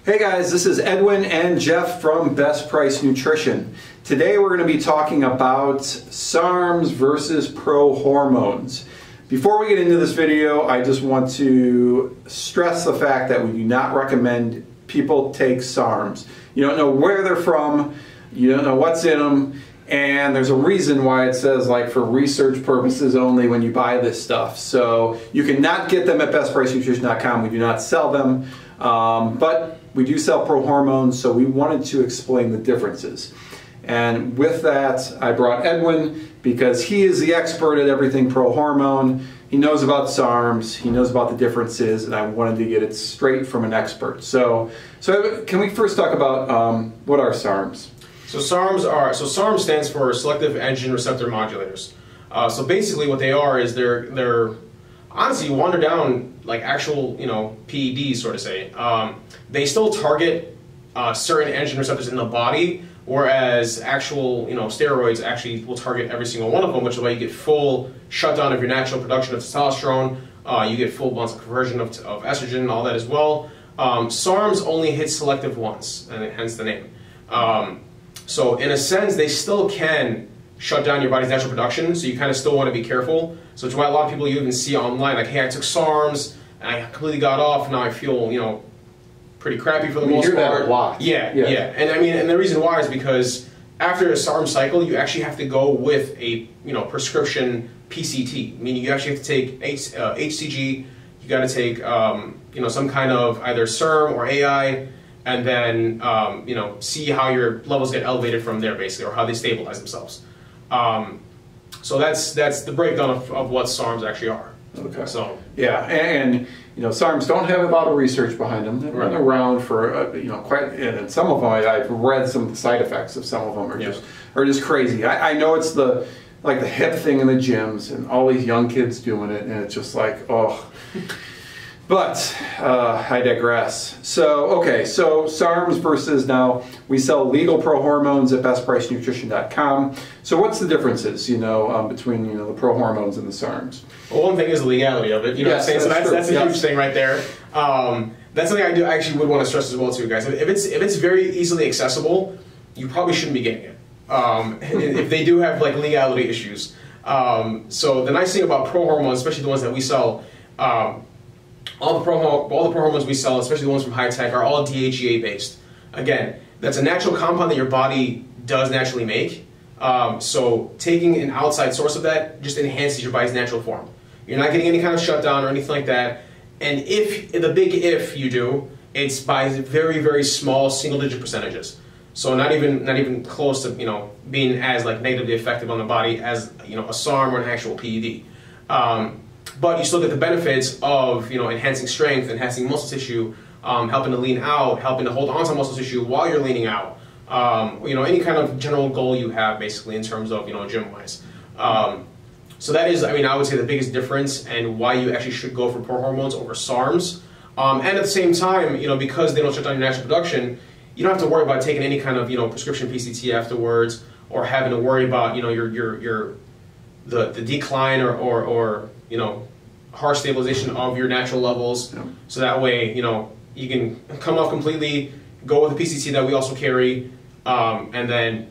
Hey guys, this is Edwin and Jeff from Best Price Nutrition. Today we're going to be talking about SARMS versus Prohormones. Before we get into this video, I just want to stress the fact that we do not recommend people take SARMS. You don't know where they're from, you don't know what's in them, and there's a reason why it says like for research purposes only when you buy this stuff. So you cannot get them at BestPriceNutrition.com. We do not sell them, but we do sell Prohormones, so we wanted to explain the differences. And with that, I brought Edwin because he is the expert at everything Prohormone. He knows about SARMS, he knows about the differences, and I wanted to get it straight from an expert. So can we first talk about what are SARMS? So SARMS stands for selective androgen receptor modulators. So basically what they are is they're honestly, you wander down like actual, PEDs, sort of say. They still target certain androgen receptors in the body, whereas actual, steroids actually will target every single one of them, which is why you get full shutdown of your natural production of testosterone. You get full blown conversion of estrogen and all that as well. SARMS only hits selective ones, and hence the name. So in a sense, they still can shut down your body's natural production, so you kind of still want to be careful. So it's why a lot of people you even see online, like, hey, I took SARMS, and I completely got off, now I feel, pretty crappy for the most part. You hear that a lot. Yeah. And I mean, and the reason why is because after a SARMS cycle, you actually have to go with a, prescription PCT, meaning you actually have to take HCG, you got to take, some kind of either SERM or AI, and then, see how your levels get elevated from there, basically, or how they stabilize themselves. So that's the breakdown of what SARMS actually are. Okay. So yeah, and SARMS don't have a lot of research behind them. They've been around for quite, and some of them I've read some of the side effects of some of them are just crazy. I know it's the hip thing in the gyms and all these young kids doing it, and it's just like, oh. But I digress. So okay, so SARMS versus, now we sell legal Prohormones at BestPriceNutrition.com. So what's the differences, between the Prohormones and the SARMS? Well, one thing is the legality of it. You know what I'm saying? So that's a huge thing right there. That's something I actually would want to stress as well too, guys. If it's very easily accessible, you probably shouldn't be getting it. If they do have like legality issues. So the nice thing about Prohormones, especially the ones that we sell. All the Prohormones we sell, especially the ones from high tech, are all DHEA based. Again, that's a natural compound that your body does naturally make. So taking an outside source of that just enhances your body's natural form. You're not getting any kind of shutdown or anything like that. And if the big if you do, it's by very, very small single-digit percentages. So not even close to being as like negatively effective on the body as a SARM or an actual PED. But you still get the benefits of enhancing strength, enhancing muscle tissue, helping to lean out, helping to hold on to muscle tissue while you're leaning out. Any kind of general goal you have basically in terms of gym wise. So that is, I would say, the biggest difference and why you actually should go for Prohormones over SARMS. And at the same time, because they don't shut down your natural production, you don't have to worry about taking any kind of prescription PCT afterwards, or having to worry about the decline or harsh stabilization of your natural levels. Yeah. So that way, you can come off completely, go with the PCT that we also carry, and then,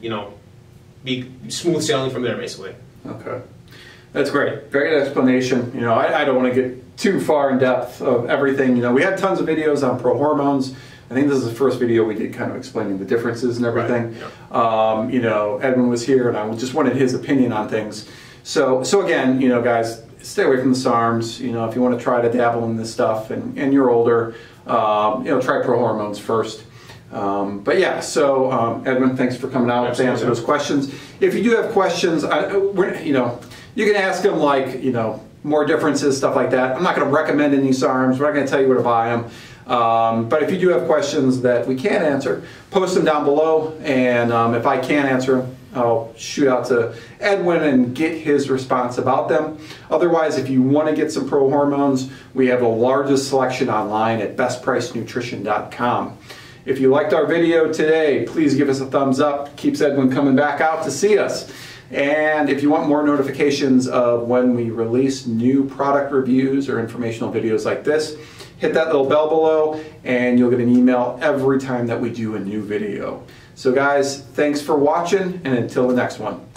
be smooth sailing from there, basically. Okay. That's great. Great explanation. I don't want to get too far in depth of everything. We had tons of videos on Prohormones. I think this is the first video we did kind of explaining the differences and everything. Right. Yeah. Edwin was here, and I just wanted his opinion on things. So again, guys, stay away from the SARMS. If you want to try to dabble in this stuff and you're older, try Prohormones first. But yeah, so Edwin, thanks for coming out to answer those questions. If you do have questions, you can ask them like, more differences, stuff like that. I'm not going to recommend any SARMS. We're not going to tell you where to buy them. But if you do have questions that we can't answer, post them down below, and if I can't answer them, I'll shoot out to Edwin and get his response about them. Otherwise, if you want to get some Prohormones, we have the largest selection online at BestPriceNutrition.com. If you liked our video today, please give us a thumbs up. Keeps Edwin coming back out to see us. And if you want more notifications of when we release new product reviews or informational videos like this, hit that little bell below, and you'll get an email every time that we do a new video. So guys, thanks for watching, and until the next one.